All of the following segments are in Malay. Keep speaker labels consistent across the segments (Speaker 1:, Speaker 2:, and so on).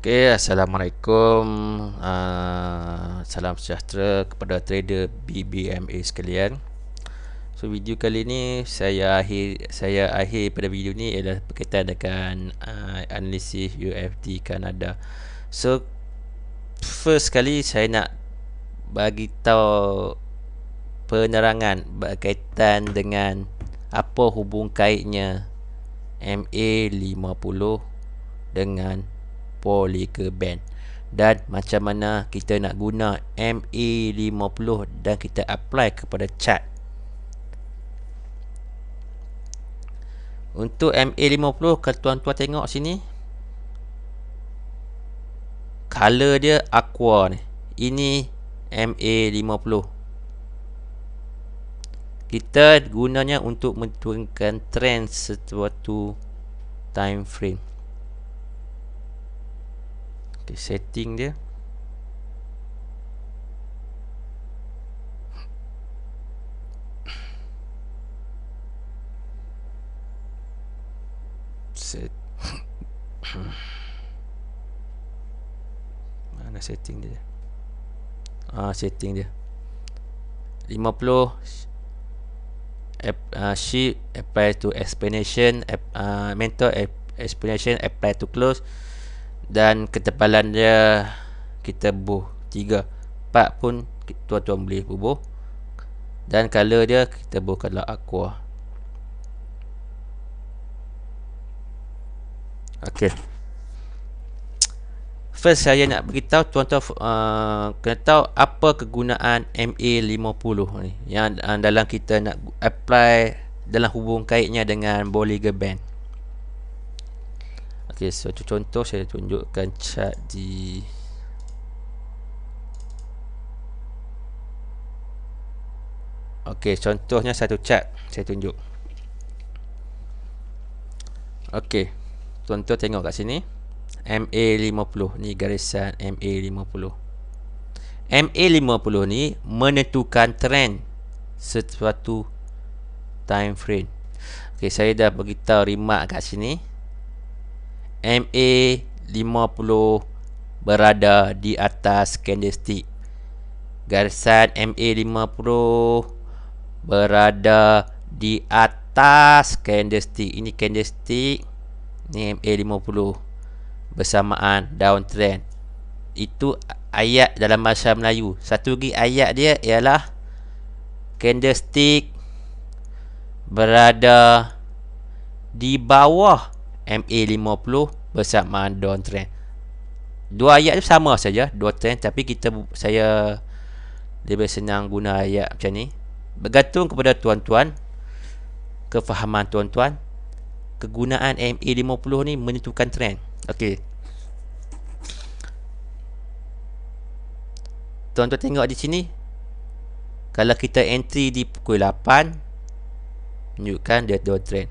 Speaker 1: Okay, Assalamualaikum. Salam sejahtera kepada trader BBMA sekalian. So video kali ni saya akhir pada video ni ialah berkaitan dengan analisis UFD Kanada. So first kali saya nak bagi tahu penerangan berkaitan dengan apa hubung kaitnya MA50 dengan Bollinger Band dan macam mana kita nak guna MA50 dan kita apply kepada chart. Untuk MA50, kalau tuan-tuan tengok sini, color dia aqua ni. Ini MA50. Kita gunanya untuk menentukan trend sesuatu time frame. Okay, setting dia. Mana setting dia? Setting dia 50 shift apply to explanation, mentor explanation apply to close, dan ketebalan dia kita bubuh 3 4 pun tuan-tuan boleh bubuh, dan color dia kita bubuh color aqua. Okey, first saya nak beritahu tuan-tuan kena tahu apa kegunaan MA50 ni yang dalam kita nak apply dalam hubung kaitnya dengan Bollinger Band. Okey, suatu contoh saya tunjukkan chart di contohnya satu chart saya tunjuk. Okey, tuan-tuan tengok kat sini MA50 ni, garisan MA50. MA50 ni menentukan trend sesuatu time frame. Okey, saya dah beritahu remark kat sini. MA50 berada di atas candlestick. Garisan MA50 berada di atas candlestick. Ini candlestick, ni MA50 bersamaan downtrend. Itu ayat dalam bahasa Melayu. Satu lagi ayat dia ialah candlestick berada di bawah MA50 bersamaan downtrend. Dua ayat tu sama saja, dua trend, tapi saya lebih senang guna ayat macam ni. Bergantung kepada tuan-tuan, kefahaman tuan-tuan, kegunaan MA50 ni menentukan trend. Okey, tuan-tuan tengok di sini, kalau kita entry di pukul 8, menunjukkan dia downtrend.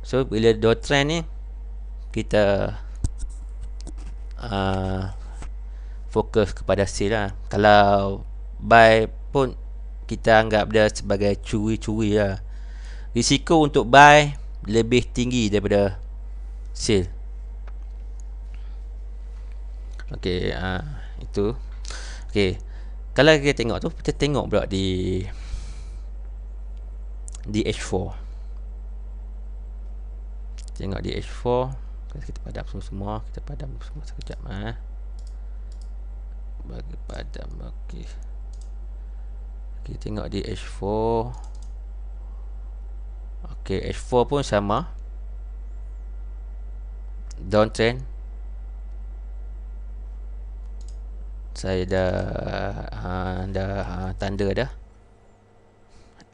Speaker 1: So bila downtrend ni, kita fokus kepada sell lah. Kalau buy pun kita anggap dia sebagai curi-curi lah. Risiko untuk buy lebih tinggi daripada sell. Okey, itu. Okey, kalau kita tengok tu, kita tengok pula di H4. Tengok di H4. Kita padam semua. Kita padam semua sekejap. Bagi padam. Okey. Kita tengok di H4. Okey, H4 pun sama. Downtrend. Saya dah tanda dah.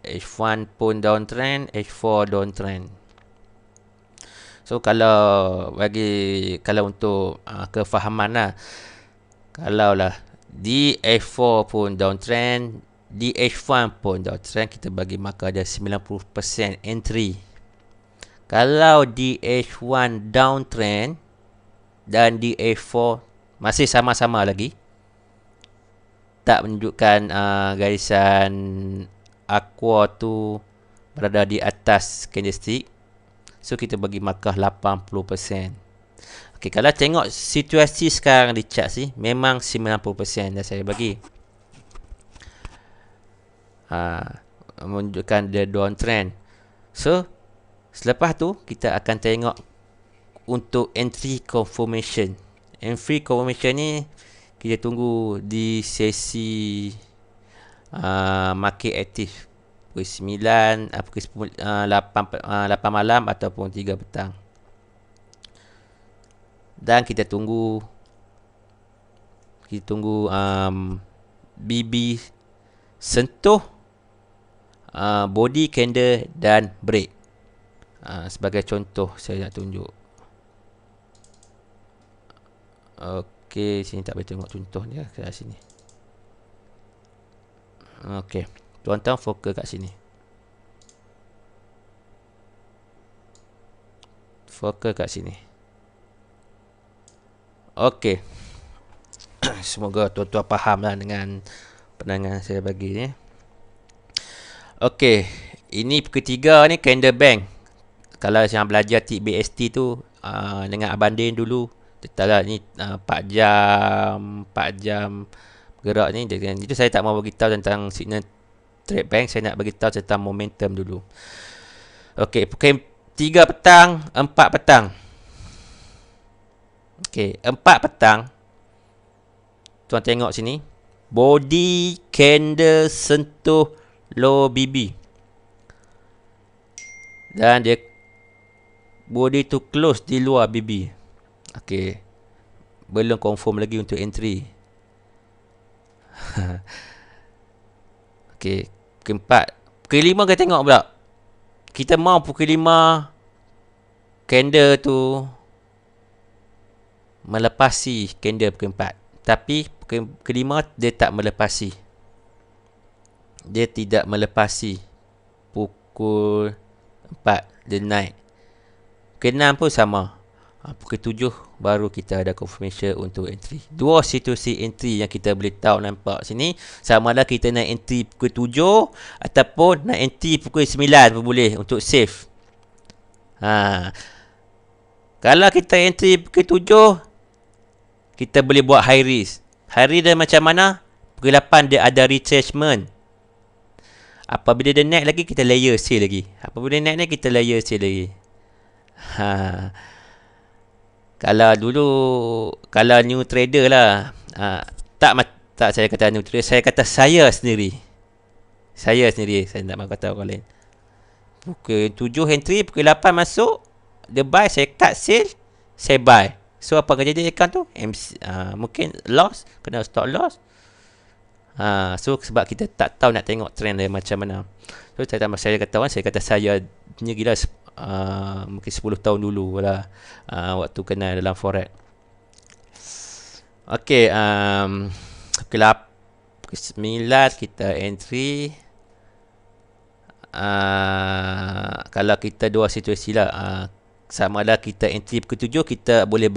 Speaker 1: H1 pun downtrend, H4 downtrend. So kalau untuk kefahaman lah, kalau lah di H4 pun downtrend, di H1 pun downtrend, kita bagi markah ada 90% entry. Kalau di H1 downtrend dan di H4 masih sama-sama lagi, tak menunjukkan garisan aqua tu berada di atas candlestick, so kita bagi markah 80%. Okey, kalau tengok situasi sekarang di chart ni, memang 90% dah saya bagi. Menunjukkan the downtrend. So, selepas tu kita akan tengok untuk entry confirmation. Entry confirmation ni kita tunggu di sesi market active pukul 9, pukul 8 malam ataupun 3 petang. Dan kita tunggu BB sentuh body candle dan break. Sebagai contoh saya nak tunjuk. Okey, sini tak boleh tengok contoh dia kat sini. Okey, tuan-tuan fokus kat sini. Fokus kat sini. Okey. Semoga tuan-tuan faham lah dengan pandangan saya bagi ni. Okey, ini ketiga ni candle bank. Kalau yang belajar TBST tu dengan Abang Din dulu, lah ni 4 jam gerak ni. Itu saya tak mau beritahu tentang signal trade bank, saya nak beritahu tentang momentum dulu. Okey, pukul 3 petang, 4 petang. Okey, 4 petang. Tuan tengok sini. Body candle sentuh low BB. Dan dia body tu close di luar BB. Okey. Belum confirm lagi untuk entry. Okey, pukul 4. Pukul 5 kita tengok pula. Kita mau pukul 5 candle tu melepasi candle pukul 4. Tapi pukul 5 dia tak melepasi. Dia tidak melepasi pukul 4 dia naik. Pukul 6 pun sama. Pukul 7 baru kita ada confirmation untuk entry. Dua situasi entry yang kita boleh tahu nampak sini. Sama ada kita nak entry pukul 7 ataupun nak entry pukul 9 pun boleh untuk save. Kalau kita entry pukul 7, kita boleh buat high risk. High risk dia macam mana? Pukul 8 dia ada retracement. Apabila dia naik lagi, kita layer sell lagi. Apabila dia naik ni, kita layer sell lagi. Kalau new trader lah. Tak saya kata new trader. Saya kata saya sendiri. Saya tak mahu kata orang lain. Pukul 7 entry, pukul 8 masuk. Dia buy, saya cut sell, saya buy. So apa akan jadi account tu? Mungkin loss, kena stop loss. So sebab kita tak tahu nak tengok trend dia macam mana. So saya kata saya punya gila mungkin 10 tahun dulu lah, waktu kenal dalam forex. Okey, pukul 9 kita entry. Kalau kita dua situasi lah, sama ada kita entry pukul 7, kita boleh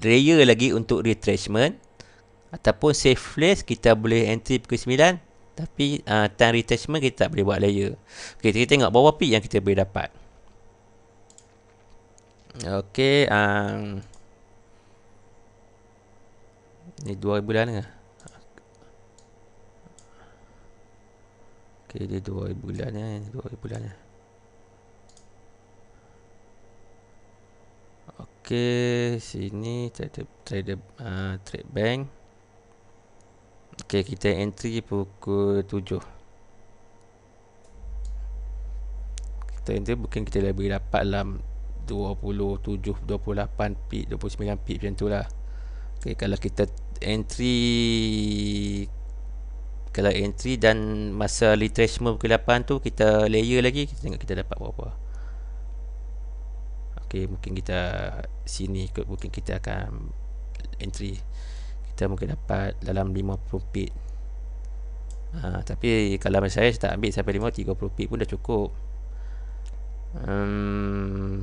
Speaker 1: layer lagi untuk retracement, ataupun safe place kita boleh entry pukul 9, tapi time retracement kita tak boleh buat layer. Okay, kita tengok berapa peak yang kita boleh dapat. Okay, ni 2 bulan ke? Okay, dia 2 bulan ni, 2 bulan ni. Okay, sini trade bank. Okay, kita entry pukul 7. Kita entry mungkin kita lebih dapat dalam 27, 28 pip, 29 pip macam tu lah. Okay, kalau entry dan masa retracement pukul 8 tu kita layer lagi, kita tengok kita dapat berapa. Okay, mungkin kita sini mungkin kita akan entry, kita mungkin dapat dalam 50 pip. Tapi kalau saya tak ambil sampai 30 pip pun dah cukup.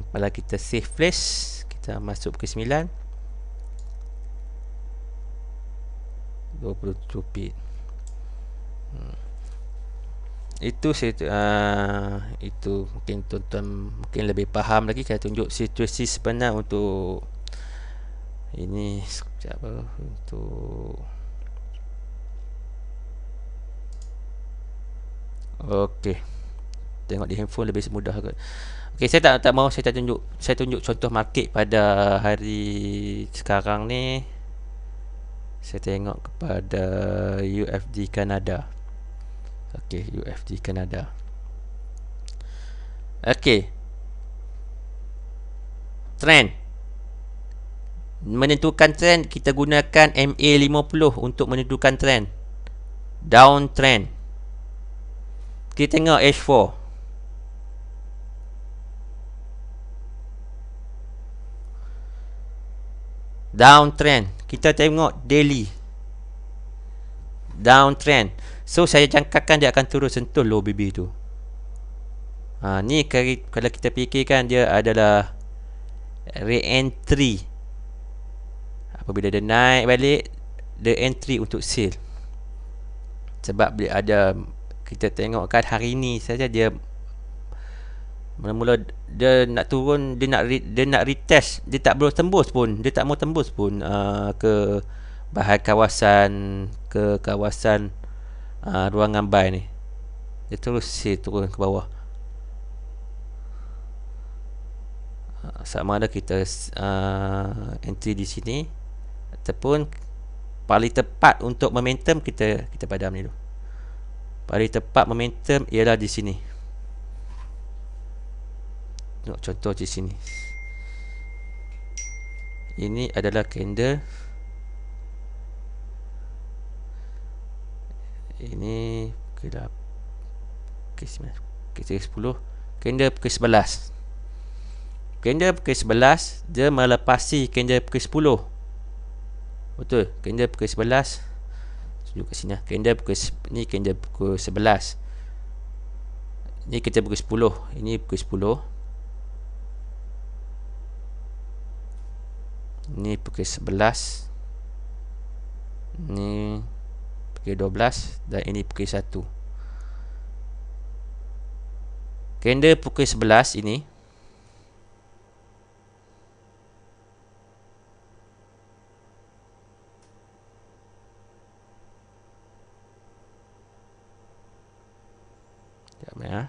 Speaker 1: Kalau kita save place, kita masuk ke 9, 27 pip. Itu mungkin tuan-tuan mungkin lebih faham lagi. Saya tunjuk situasi sebenar untuk Ini sekejap untuk okey. Tengok di handphone lebih mudah kot. Okey, saya tak mau saya tunjuk contoh market pada hari sekarang ni. Saya tengok kepada UFD Kanada. Okey, UFD Kanada. Okey, trend. Menentukan trend kita gunakan MA50 untuk menentukan trend. Down trend. Kita tengok H4. Downtrend. Kita tengok daily downtrend. So saya jangkakan dia akan terus sentuh low BB tu. Ni kalau kita fikirkan dia adalah re-entry. Apabila dia naik balik, the entry untuk sell. Sebab dia ada, kita tengok kan hari ni saja dia mula-mula dia nak turun, dia nak retest, dia tak boleh tembus pun, dia tak mau tembus pun ke kawasan ruangan buy ni. Dia terus turun ke bawah. Sama ada kita entry di sini ataupun paling tepat untuk momentum kita padam ni dulu. Paling tepat momentum ialah di sini. Tengok contoh di sini. Ini adalah candle. Ini pukul 10. Candle pukul 11. Candle pukul 11 dia melepasi candle pukul 10. Betul, candle pukul 11. Tunjuk kat sini. Candle pukul 11. Ni kita pukul 10. Ini pukul 10. Ni pukul 11. Ni pukul 12. Dan ini pukul 1. Candle pukul 11 ini sekejap ya.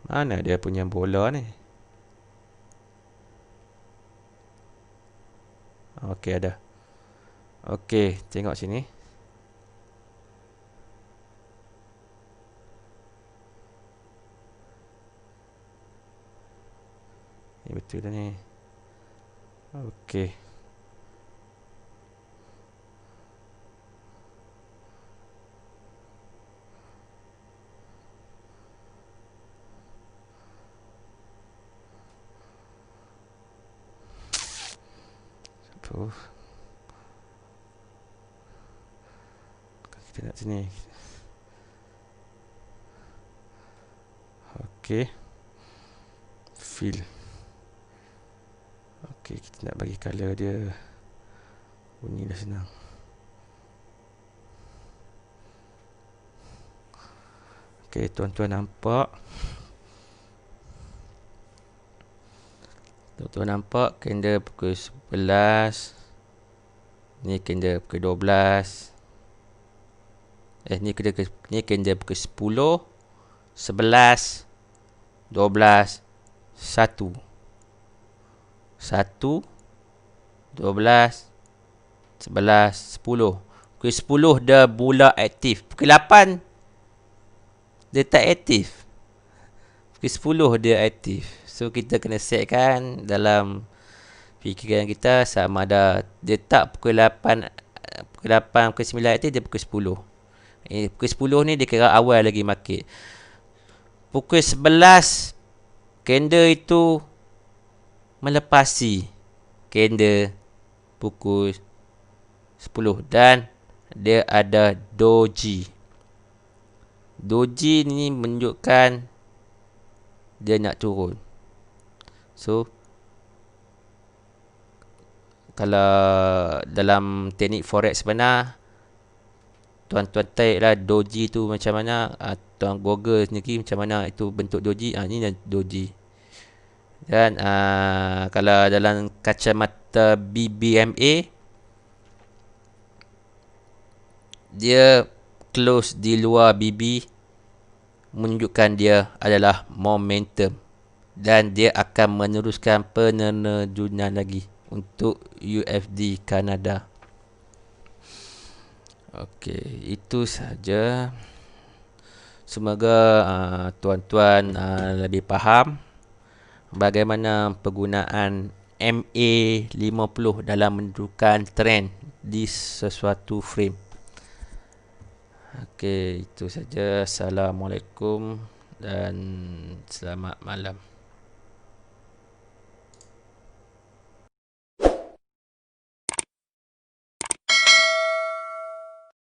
Speaker 1: Mana dia punya bola ni? Okey, ada. Okey, tengok sini. Ni betul dah ni. Okey. Kita nak sini. Okey. Fill. Okey, kita nak bagi color dia. Bunyi dah senang. Okey, tuan-tuan nampak. Tuan-tuan nampak candle pukul 11. Ni candle pukul 12. Ni candle pukul 10, 11, 12, 1. 1, 12, 11, 10. Pukul 10 dah mula aktif. Pukul 8 dia tak aktif. Pukul 10 dia aktif. So kita kena setkan dalam fikiran kita sama ada dia tak pukul 8, pukul 9 aktif, dia pukul 10. Pukul 10 ni dia kira awal lagi market. Pukul 11 candle itu melepasi candle pukul 10 dan dia ada doji. Doji ni menunjukkan dia nak turun. So kalau dalam teknik forex sebenar, tuan-tuan type lah doji tu macam mana, tuan Google sendiri macam mana itu bentuk doji. Ni doji. Dan kalau dalam kacamata BBMA, dia close di luar BB menunjukkan dia adalah momentum, dan dia akan meneruskan penerjunan lagi untuk UFD Kanada. Okey, itu saja. Semoga tuan-tuan lebih faham bagaimana penggunaan MA50 dalam menentukan trend di sesuatu frame. Okey, itu saja. Assalamualaikum dan selamat malam.